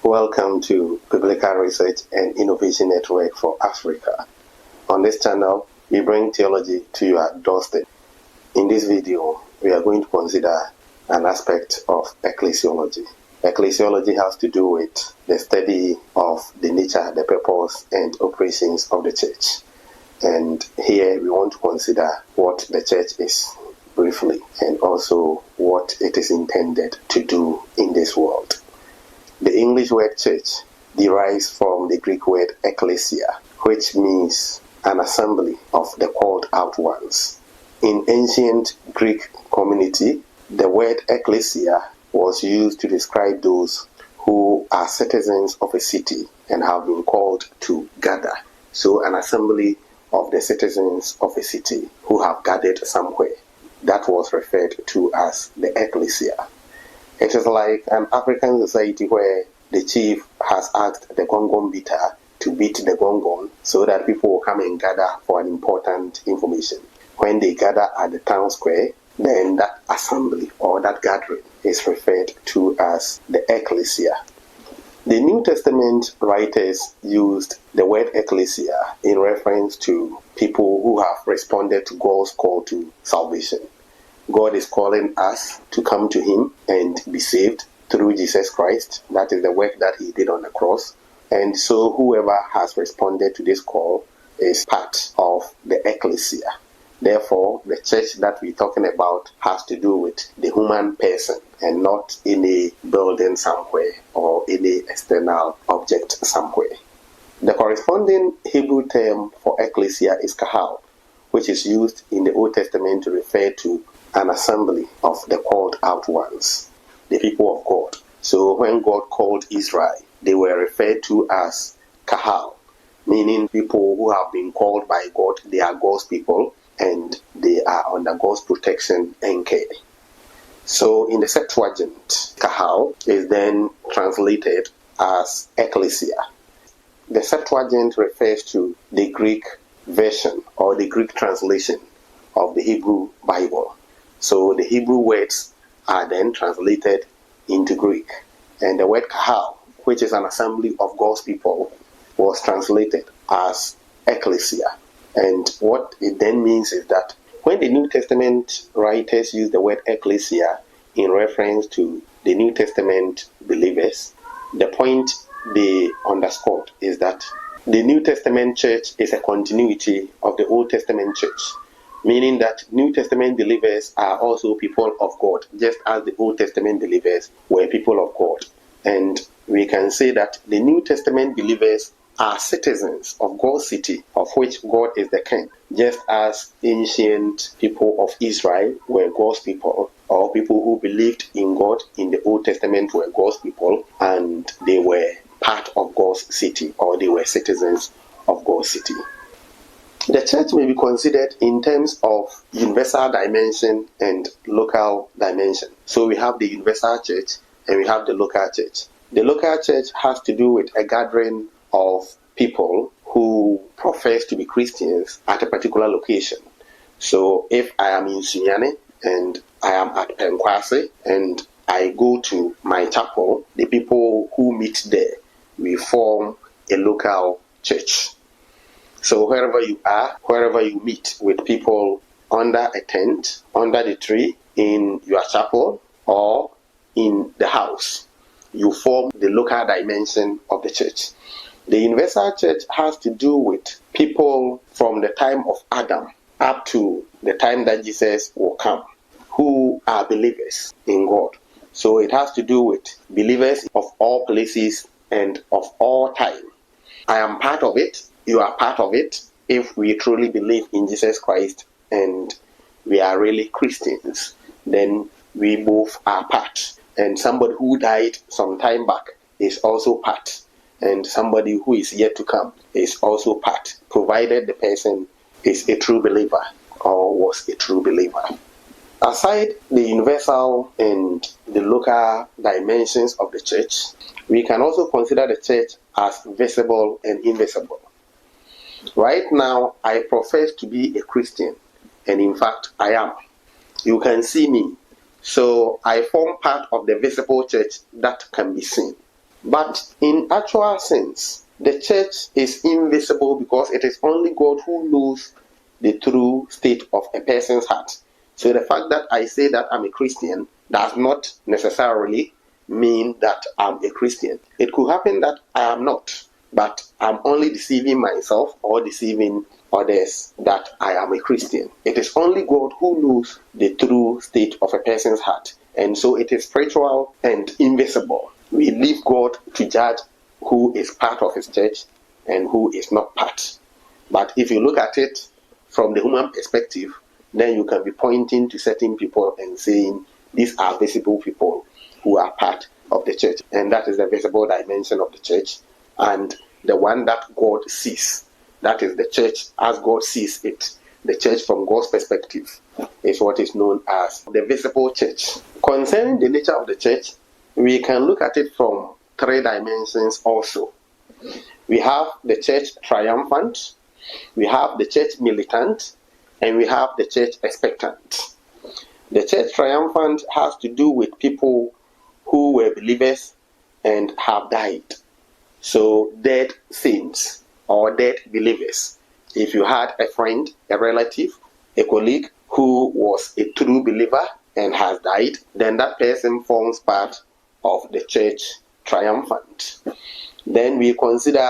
Welcome to Biblical Research and Innovation Network for Africa. On this channel, we bring theology to your doorstep. In this video, we are going to consider an aspect of ecclesiology. Ecclesiology has to do with the study of the nature, the purpose, and operations of the church. And here we want to consider what the church is briefly, and also what it is intended to do in this world. The English word church derives from the Greek word ecclesia, which means an assembly of the called out ones. In ancient Greek community, the word ecclesia was used to describe those who are citizens of a city and have been called to gather. So an assembly of the citizens of a city who have gathered somewhere. That was referred to as the ecclesia. It is like an African society where the chief has asked the gongon beater to beat the gongon so that people will come and gather for an important information. When they gather at the town square, then that assembly or that gathering is referred to as the ecclesia. The New Testament writers used the word ecclesia in reference to people who have responded to God's call to salvation. God is calling us to come to Him and be saved through Jesus Christ. That is the work that He did on the cross. And so whoever has responded to this call is part of the ecclesia. Therefore, the church that we're talking about has to do with the human person and not any building somewhere or any external object somewhere. The corresponding Hebrew term for ecclesia is kahal, which is used in the Old Testament to refer to an assembly of the called out ones, the people of God. So when God called Israel, they were referred to as kahal, meaning people who have been called by God. They are God's people and they are under God's protection and care. So in the Septuagint, kahal is then translated as ecclesia. The Septuagint refers to the Greek version or the Greek translation of the Hebrew Bible. So the Hebrew words are then translated into Greek. And the word kahal, which is an assembly of God's people, was translated as ecclesia. And what it then means is that when the New Testament writers use the word ecclesia in reference to the New Testament believers, the point they underscored is that the New Testament church is a continuity of the Old Testament church, meaning that New Testament believers are also people of God, just as the Old Testament believers were people of God. And we can say that the New Testament believers are citizens of God's city, of which God is the king, just as ancient people of Israel were God's people, or people who believed in God in the Old Testament were God's people, and they were part of God's city, or they were citizens of God's city. The church may be considered in terms of universal dimension and local dimension. So we have the universal church and we have the local church. The local church has to do with a gathering of people who profess to be Christians at a particular location. So if I am in Sunyane and I am at Penkwase and I go to my chapel, the people who meet there, we form a local church. So wherever you are, wherever you meet with people under a tent, under the tree, in your chapel, or in the house, you form the local dimension of the church. The universal church has to do with people from the time of Adam up to the time that Jesus will come, who are believers in God. So it has to do with believers of all places and of all time. I am part of it. You are part of it if we truly believe in Jesus Christ and we are really Christians. Then we both are part. And somebody who died some time back is also part. And somebody who is yet to come is also part, provided the person is a true believer or was a true believer. Aside the universal and the local dimensions of the church, we can also consider the church as visible and invisible. Right now, I profess to be a Christian, and in fact, I am. You can see me. So I form part of the visible church that can be seen. But in actual sense, the church is invisible because it is only God who knows the true state of a person's heart. So the fact that I say that I'm a Christian does not necessarily mean that I'm a Christian. It could happen that I am not, but I'm only deceiving myself or deceiving others that I am a Christian. It is only God who knows the true state of a person's heart. And so it is spiritual and invisible. We leave God to judge who is part of his church and who is not part. But if you look at it from the human perspective, then you can be pointing to certain people and saying, these are visible people who are part of the church. And that is the visible dimension of the church. And the one that God sees, that is the church as God sees it. The church from God's perspective is what is known as the visible church. Concerning the nature of the church, we can look at it from three dimensions also. We have the church triumphant, we have the church militant, and we have the church expectant. The church triumphant has to do with people who were believers and have died. So dead saints or dead believers. If you had a friend, a relative, a colleague who was a true believer and has died, then that person forms part of the church triumphant. Then we consider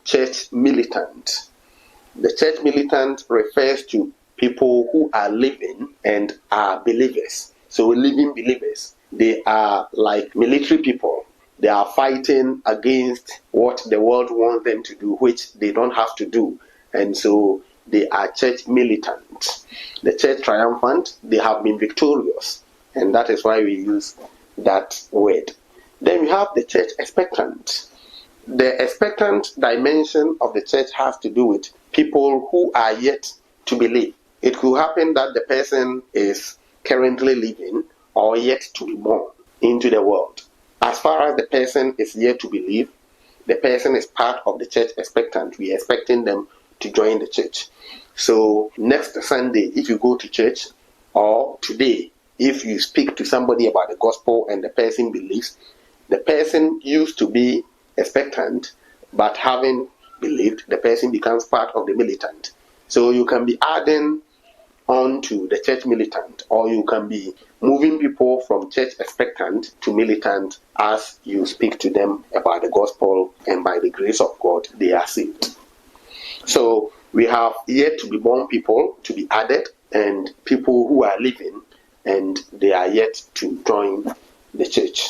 church militant. The church militant refers to people who are living and are believers. So living believers, they are like military people. They are fighting against what the world wants them to do, which they don't have to do. And so they are church militant. The church triumphant, they have been victorious. And that is why we use that word. Then we have the church expectant. The expectant dimension of the church has to do with people who are yet to believe. It could happen that the person is currently living or yet to be born into the world. As far as the person is yet to believe, the person is part of the church expectant. We are expecting them to join the church. So next Sunday, if you go to church, or today, if you speak to somebody about the gospel and the person believes, the person used to be expectant, but having believed, the person becomes part of the militant. So you can be adding on to the church militant, or you can be moving people from church expectant to militant as you speak to them about the gospel, and by the grace of God, they are saved. So we have yet to be born people to be added, and people who are living and they are yet to join the church.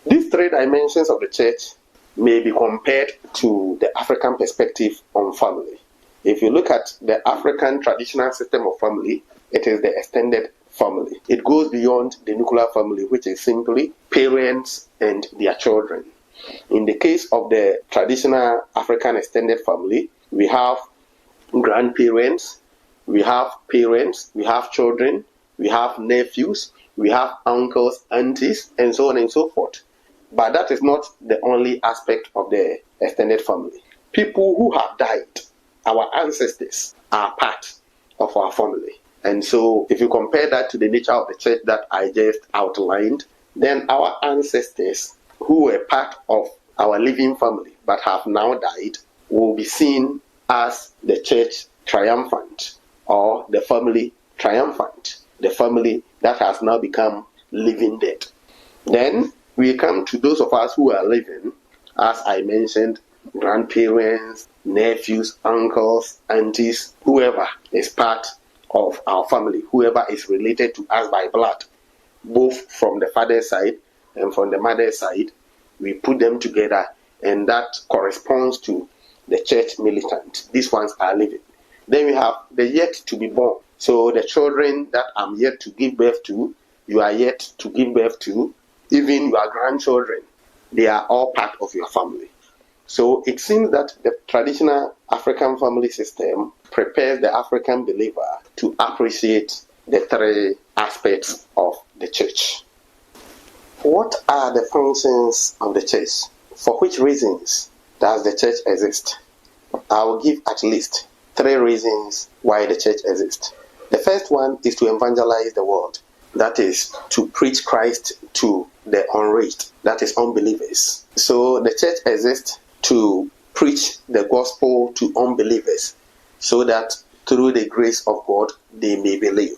These three dimensions of the church may be compared to the African perspective on family. If you look at the African traditional system of family, it is the extended family. It goes beyond the nuclear family, which is simply parents and their children. In the case of the traditional African extended family, we have grandparents, we have parents, we have children, we have nephews, we have uncles, aunties, and so on and so forth. But that is not the only aspect of the extended family. People who have died, our ancestors, are part of our family. And so if you compare that to the nature of the church that I just outlined, then our ancestors who were part of our living family but have now died will be seen as the church triumphant, or the family triumphant, the family that has now become living dead. Then we come to those of us who are living, as I mentioned, grandparents, nephews, uncles, aunties, whoever is part of our family, whoever is related to us by blood, both from the father's side and from the mother's side. We put them together, and that corresponds to the church militant. These ones are living. Then we have the yet to be born. So the children that I'm yet to give birth to, you are yet to give birth to, even your grandchildren, they are all part of your family. So it seems that the traditional African family system prepares the African believer to appreciate the three aspects of the church. What are the functions of the church? For which reasons does the church exist? I will give at least three reasons why the church exists. The first one is to evangelize the world. That is to preach Christ to the unreached, that is unbelievers. So the church exists to preach the gospel to unbelievers so that through the grace of God they may believe.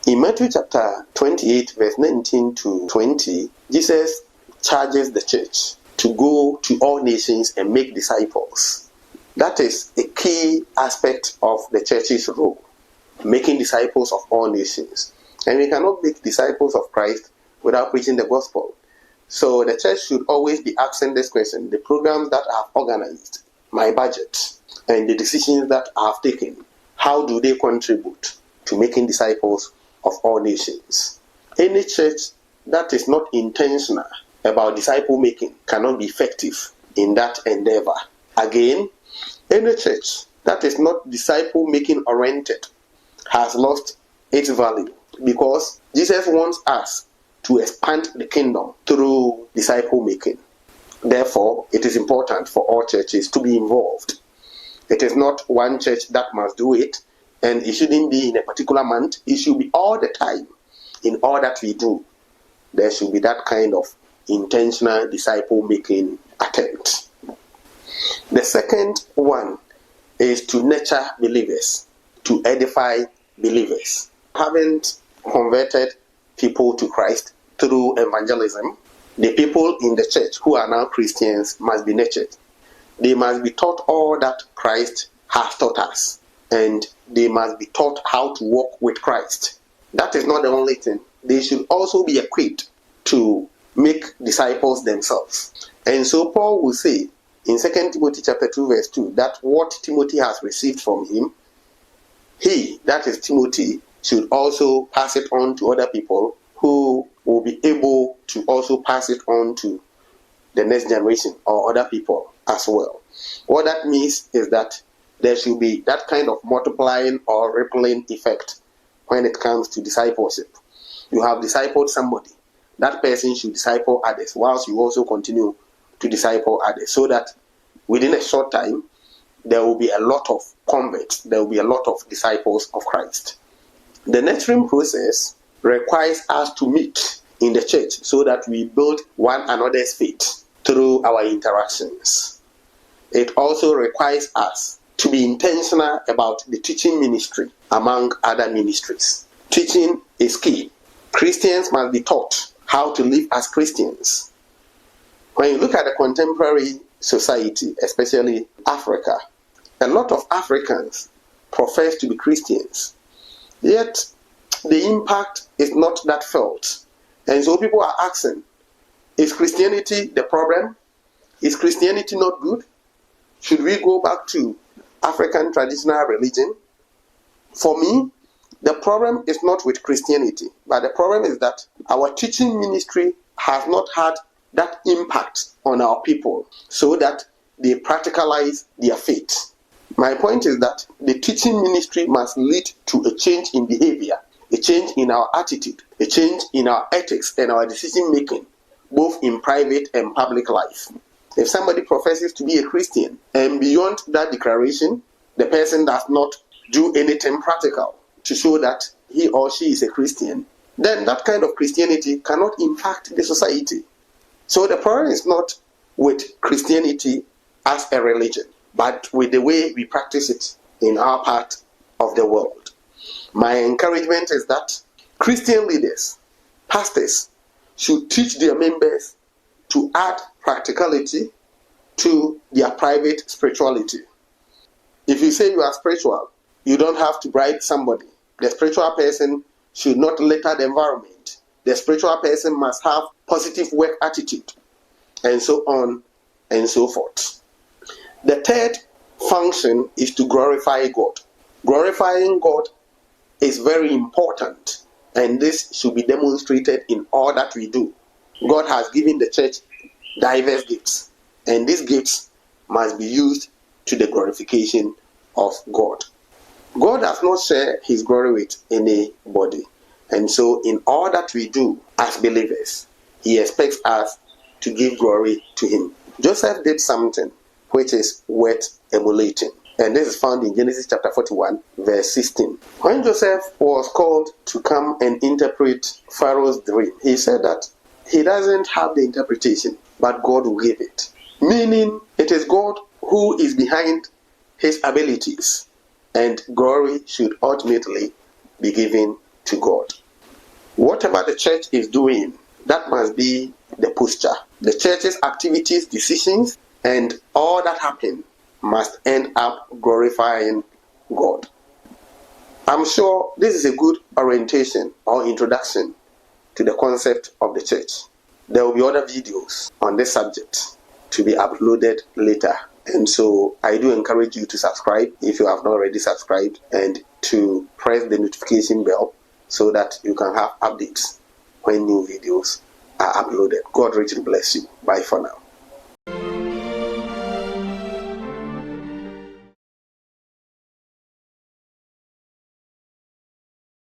In Matthew chapter 28 verse 19 to 20, Jesus charges the church to go to all nations and make disciples. That is a key aspect of the church's role, making disciples of all nations. And we cannot make disciples of Christ without preaching the gospel. So the church should always be asking this question: the programs that I have organized, my budget, and the decisions that I have taken, how do they contribute to making disciples of all nations? Any church that is not intentional about disciple making cannot be effective in that endeavor. Again, any church that is not disciple making oriented has lost its value, because Jesus wants us to expand the kingdom through disciple making. Therefore, it is important for all churches to be involved. It is not one church that must do it, and it shouldn't be in a particular month. It should be all the time. In all that we do, there should be that kind of intentional disciple making attempt. The second one is to nurture believers, to edify believers. Haven't converted people to Christ through evangelism, the people in the church who are now Christians must be nurtured. They must be taught all that Christ has taught us, and they must be taught how to walk with Christ. That is not the only thing. They should also be equipped to make disciples themselves. And so Paul will say in 2 Timothy chapter 2 verse 2 that what Timothy has received from him, he, that is Timothy, should also pass it on to other people who will be able to also pass it on to the next generation or other people as well. What that means is that there should be that kind of multiplying or rippling effect when it comes to discipleship. You have discipled somebody, that person should disciple others, whilst you also continue to disciple others, so that within a short time there will be a lot of converts, there will be a lot of disciples of Christ. The nurturing process requires us to meet in the church so that we build one another's faith through our interactions. It also requires us to be intentional about the teaching ministry among other ministries. Teaching is key. Christians must be taught how to live as Christians. When you look at the contemporary society, especially Africa, a lot of Africans profess to be Christians, yet the impact is not that felt. And so people are asking, is Christianity the problem? Is Christianity not good? Should we go back to African traditional religion? For me, the problem is not with Christianity, but the problem is that our teaching ministry has not had that impact on our people so that they practicalize their faith. My point is that the teaching ministry must lead to a change in behavior, a change in our attitude, a change in our ethics and our decision making, both in private and public life. If somebody professes to be a Christian and beyond that declaration, the person does not do anything practical to show that he or she is a Christian, then that kind of Christianity cannot impact the society. So the problem is not with Christianity as a religion, but with the way we practice it in our part of the world. My encouragement is that Christian leaders, pastors, should teach their members to add practicality to their private spirituality. If you say you are spiritual, you don't have to bribe somebody. The spiritual person should not litter the environment. The spiritual person must have positive work attitude, and so on and so forth. The third function is to glorify God. Glorifying God is very important, and this should be demonstrated in all that we do. God has given the church diverse gifts, and these gifts must be used to the glorification of God. God does not share his glory with anybody, and so in all that we do as believers, he expects us to give glory to him. Joseph did something which is worth emulating. And this is found in Genesis chapter 41, verse 16. When Joseph was called to come and interpret Pharaoh's dream, he said that he doesn't have the interpretation, but God will give it. Meaning, it is God who is behind his abilities, and glory should ultimately be given to God. Whatever the church is doing, that must be the posture. The church's activities, decisions, and all that happen must end up glorifying God. I'm sure this is a good orientation or introduction to the concept of the church. There will be other videos on this subject to be uploaded later. And so I do encourage you to subscribe if you have not already subscribed, and to press the notification bell so that you can have updates when new videos are uploaded. God richly bless you. Bye for now.